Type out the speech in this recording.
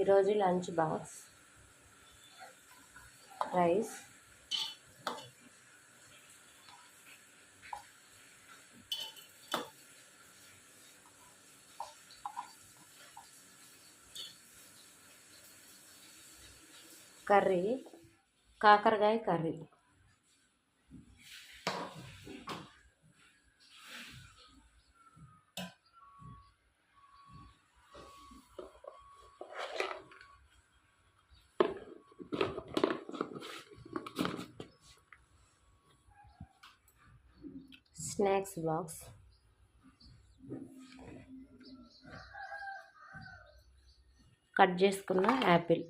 ఈరోజు lunch box rice, curry కాకరకాయ curry. Snacks box, cut చేసుకున్న యాపిల్.